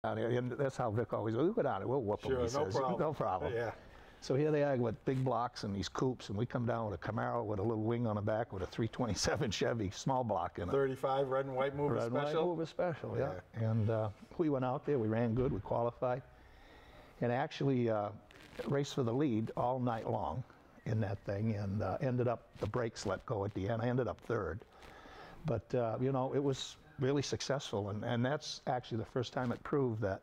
And that's how Vic always goes, we'll go down there, we'll whoop them, he says. No problem. Yeah. So here they are with big blocks and these coupes, and we come down with a Camaro with a little wing on the back with a 327 Chevy small block in it. 35 red and white movie special? Red and white movie special, yeah. And we went out there, we ran good, we qualified, and actually raced for the lead all night long in that thing, and ended up, the brakes let go at the end. I ended up third. But, you know, it was really successful, and that's actually the first time it proved that,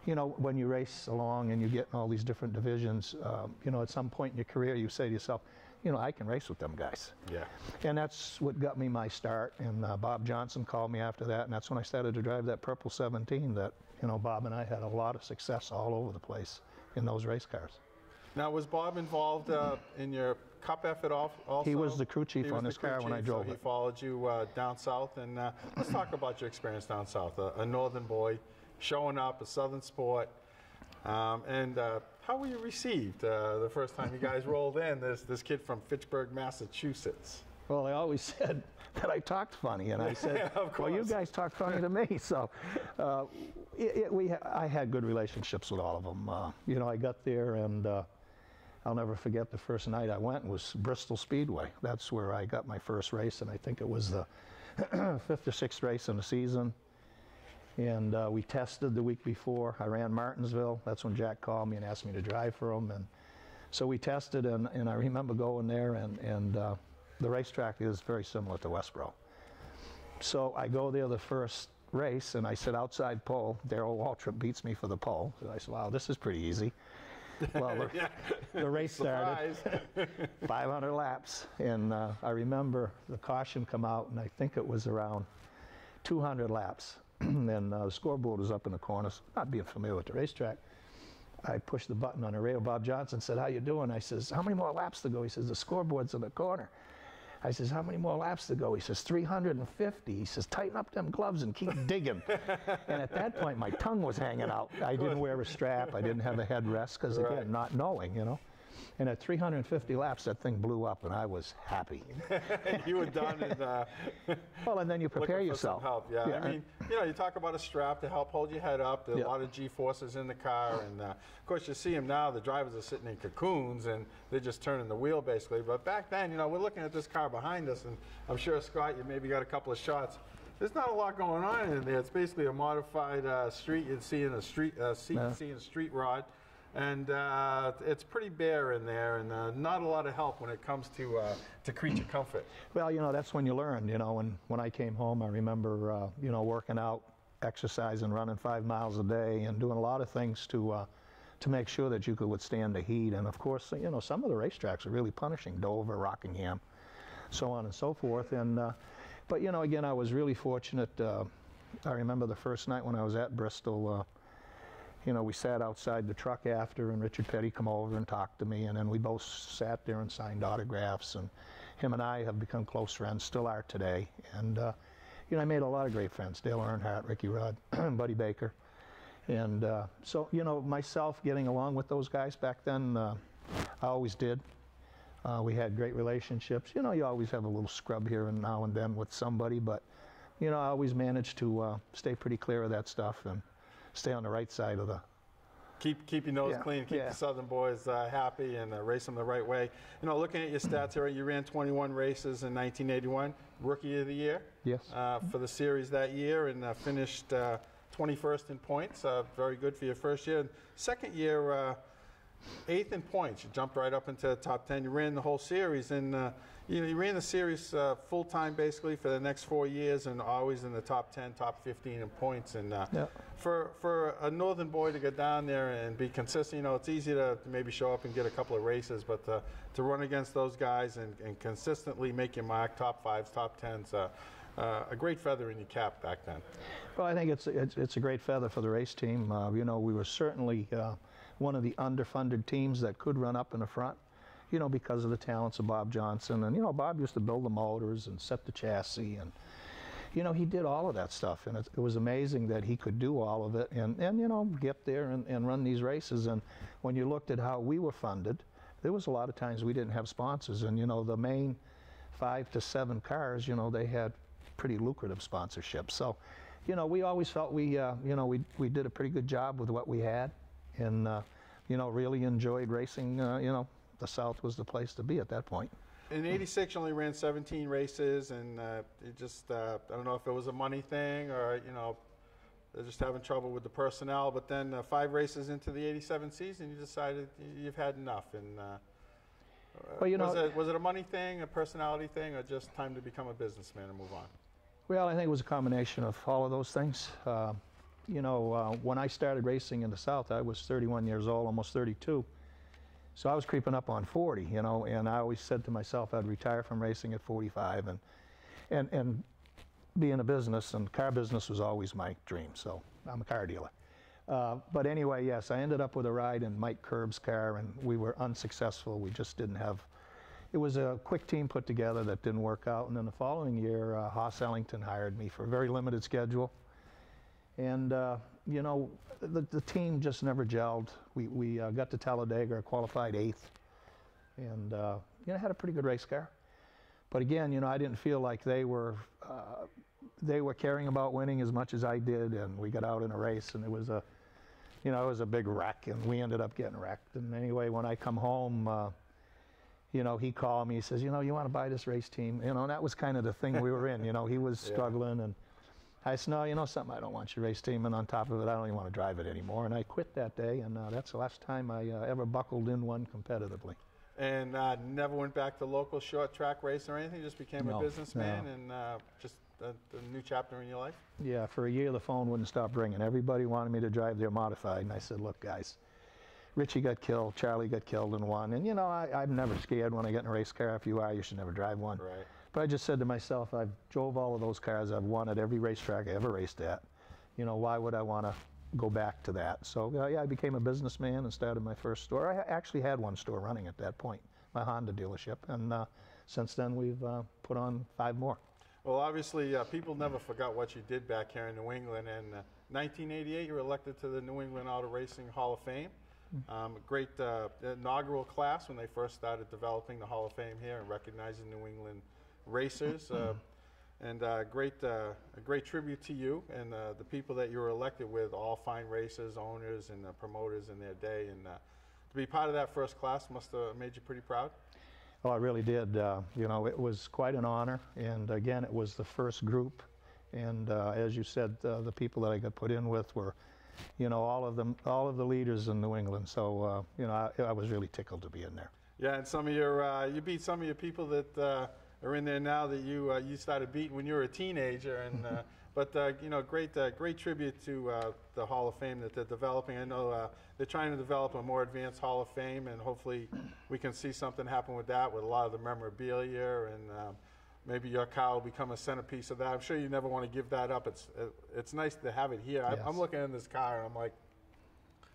you know, when you race along and you get in all these different divisions, you know, at some point in your career you say to yourself, you know, I can race with them guys. Yeah. And that's what got me my start, and Bob Johnson called me after that, and that's when I started to drive that Purple 17 that, you know, Bob and I had a lot of success all over the place in those race cars. Now, was Bob involved in your Cup effort also? He was the crew chief on this car when I drove it. He followed you down south, and let's talk about your experience down south. A northern boy, showing up, a southern sport, and how were you received the first time you guys rolled in? This kid from Fitchburg, Massachusetts. Well, they always said that I talked funny, and I said, well, you guys talk funny to me. So I had good relationships with all of them. You know, I got there, and I'll never forget the first night I went was Bristol Speedway. That's where I got my first race, and I think it was the 5th or 6th race in the season. And we tested the week before. I ran Martinsville. That's when Jack called me and asked me to drive for him. And so we tested, and I remember going there, and the racetrack is very similar to Westboro. So I go there the first race, and I sit outside pole. Darrell Waltrip beats me for the pole. So I said, wow, this is pretty easy. Well, the race started, 500 laps, and I remember the caution come out, and I think it was around 200 laps. And the scoreboard was up in the corner. Not being familiar with the racetrack, I pushed the button on the radio. Bob Johnson said, how you doing? I says, how many more laps to go? He says, the scoreboard's in the corner. I says, how many more laps to go? He says, 350. He says, tighten up them gloves and keep digging. And at that point, my tongue was hanging out. I didn't wear a strap. I didn't have a headrest because, again, not knowing, you know. And at 350 laps, that thing blew up, and I was happy. You were done. And, well, and then you prepare yourself. Help, yeah. I mean, you know, you talk about a strap to help hold your head up. There's a lot of G-forces in the car, and of course, you see them now. The drivers are sitting in cocoons, and they're just turning the wheel, basically. But back then, you know, we're looking at this car behind us, and I'm sure, Scott, you maybe got a couple of shots. There's not a lot going on in there. It's basically a modified street. You'd see in a street seat, you'd see in a street rod. And it's pretty bare in there, and not a lot of help when it comes to creature comfort. Well, you know, that's when you learn. You know, when I came home, I remember, you know, working out, exercising, running 5 miles a day, and doing a lot of things to make sure that you could withstand the heat. And of course, you know, some of the racetracks are really punishing, Dover, Rockingham, so on and so forth. And but you know, again, I was really fortunate. I remember the first night when I was at Bristol. You know, we sat outside the truck after, and Richard Petty come over and talked to me, and then we both sat there and signed autographs, and him and I have become close friends, still are today. And, you know, I made a lot of great friends, Dale Earnhardt, Ricky Rudd, Buddy Baker. And so, you know, myself getting along with those guys back then, I always did. We had great relationships. You know, you always have a little scrub here and now and then with somebody, but, you know, I always managed to stay pretty clear of that stuff and stay on the right side of the... Keep your nose clean, keep the Southern boys happy, and race them the right way. You know, looking at your stats here, you ran 21 races in 1981, Rookie of the Year. Yes. For the series that year, and finished 21st in points. Very good for your first year. And second year, 8th in points. You jumped right up into the top 10. You ran the whole series, and you ran the series full time basically for the next 4 years, and always in the top 10, top 15 in points. And for a northern boy to get down there and be consistent, you know, it's easy to maybe show up and get a couple of races, but to run against those guys and consistently make your mark, top 5s, top 10s. A great feather in your cap back then. Well, I think it's a great feather for the race team. You know, we were certainly one of the underfunded teams that could run up in the front, you know, because of the talents of Bob Johnson. And, you know, Bob used to build the motors and set the chassis, and, you know, he did all of that stuff. And it was amazing that he could do all of it and you know, get there and run these races. And when you looked at how we were funded, there was a lot of times we didn't have sponsors. And, you know, the main 5 to 7 cars, you know, they had pretty lucrative sponsorships. So, you know, we always felt we did a pretty good job with what we had, and you know, really enjoyed racing. You know, the South was the place to be at that point. In '86, you only ran 17 races, and it just, I don't know if it was a money thing or, you know, they're just having trouble with the personnel. But then 5 races into the '87 season, you decided you've had enough. And well, you know, was it a money thing, a personality thing, or just time to become a businessman and move on? Well, I think it was a combination of all of those things. You know, when I started racing in the South, I was 31 years old, almost 32. So I was creeping up on 40, you know, and I always said to myself I'd retire from racing at 45 and be in a business, and car business was always my dream, so I'm a car dealer. But anyway, yes, I ended up with a ride in Mike Kerb's car, and we were unsuccessful. We just didn't have, it was a quick team put together that didn't work out, and then the following year, Haas Ellington hired me for a very limited schedule. And, you know, the team just never gelled. We got to Talladega, qualified 8th, and, you know, had a pretty good race car. But again, you know, I didn't feel like they were caring about winning as much as I did, and we got out in a race, and it was a, you know, it was a big wreck, and we ended up getting wrecked. And anyway, when I come home, you know, he called me, he says, you know, you want to buy this race team? You know, and that was kind of the thing we were in, you know, he was struggling, and I said, no, you know something, I don't want your race team, and on top of it, I don't even want to drive it anymore. And I quit that day, and that's the last time I ever buckled in one competitively. And never went back to local short track race or anything, just became a businessman and just a new chapter in your life? Yeah, for a year the phone wouldn't stop ringing. Everybody wanted me to drive their modified, and I said, look guys, Richie got killed, Charlie got killed in one, and you know, I'm never scared when I get in a race car. If you are, you should never drive one. Right. But I just said to myself, I've drove all of those cars, I've won at every racetrack I ever raced at. You know, why would I want to go back to that? So yeah, I became a businessman and started my first store. I actually had one store running at that point, my Honda dealership, and since then we've put on 5 more. Well, obviously, people never forgot what you did back here in New England. And 1988, you were elected to the New England Auto Racing Hall of Fame. A great inaugural class when they first started developing the Hall of Fame here and recognizing New England racers. And a great tribute to you and the people that you were elected with, all fine racers, owners, and promoters in their day. And to be part of that first class must have made you pretty proud. Oh, I really did. You know, it was quite an honor, and again, it was the first group, and as you said, the people that I got put in with were, you know, all of the leaders in New England. So, you know, I was really tickled to be in there. Yeah, and some of your, you beat some of your people that are in there now that you started beating when you were a teenager, and but you know, great tribute to the Hall of Fame that they're developing. I know they're trying to develop a more advanced Hall of Fame, and hopefully we can see something happen with that, with a lot of the memorabilia, and maybe your car will become a centerpiece of that. I'm sure you never want to give that up. It's nice to have it here. Yes. I'm looking at this car, and I'm like,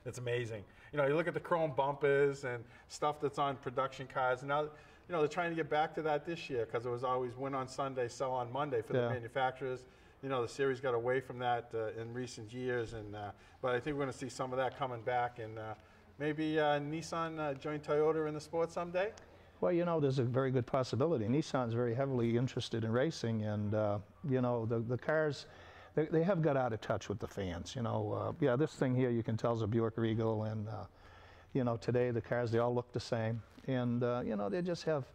it's amazing. You know, you look at the chrome bumpers and stuff that's on production cars, and now, you know, they're trying to get back to that this year because it was always win on Sunday, sell on Monday for the manufacturers. You know, the series got away from that in recent years, and but I think we're going to see some of that coming back, and maybe Nissan join Toyota in the sport someday. Well, you know, there's a very good possibility. Nissan's very heavily interested in racing, and you know, the cars, they have got out of touch with the fans. You know, yeah, this thing here you can tell is a Buick Regal, and you know, today the cars, they all look the same, and you know, they just have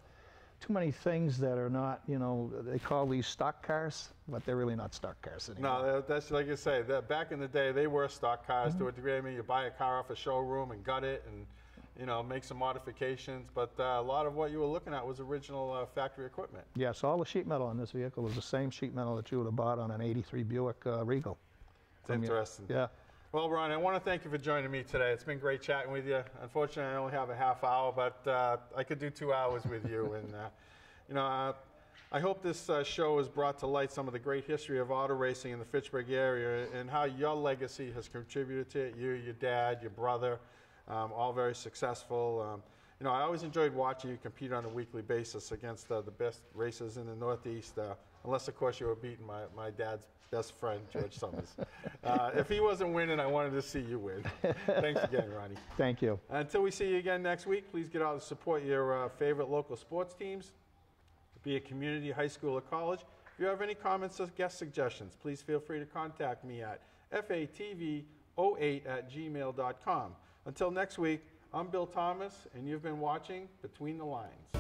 too many things that are not, you know, they call these stock cars, but they're really not stock cars anymore. No, that's like you say, that back in the day, they were stock cars to a degree. I mean, you buy a car off a showroom and gut it and, you know, make some modifications, but a lot of what you were looking at was original factory equipment. Yes, all the sheet metal on this vehicle is the same sheet metal that you would have bought on an 83 Buick Regal. It's interesting. Yeah. Well, Ron, I want to thank you for joining me today. It's been great chatting with you. Unfortunately, I only have a half hour, but I could do 2 hours with you. And, you know, I hope this show has brought to light some of the great history of auto racing in the Fitchburg area and how your legacy has contributed to it. You, your dad, your brother, all very successful. You know, I always enjoyed watching you compete on a weekly basis against the best racers in the Northeast, unless, of course, you were beating my dad's best friend, George Summers. If he wasn't winning, I wanted to see you win. Thanks again, Ronnie. Thank you. Until we see you again next week, please get out and support your favorite local sports teams, be it community, high school, or college. If you have any comments or guest suggestions, please feel free to contact me at fatv08@gmail.com. Until next week, I'm Bill Thomas, and you've been watching Between the Lines.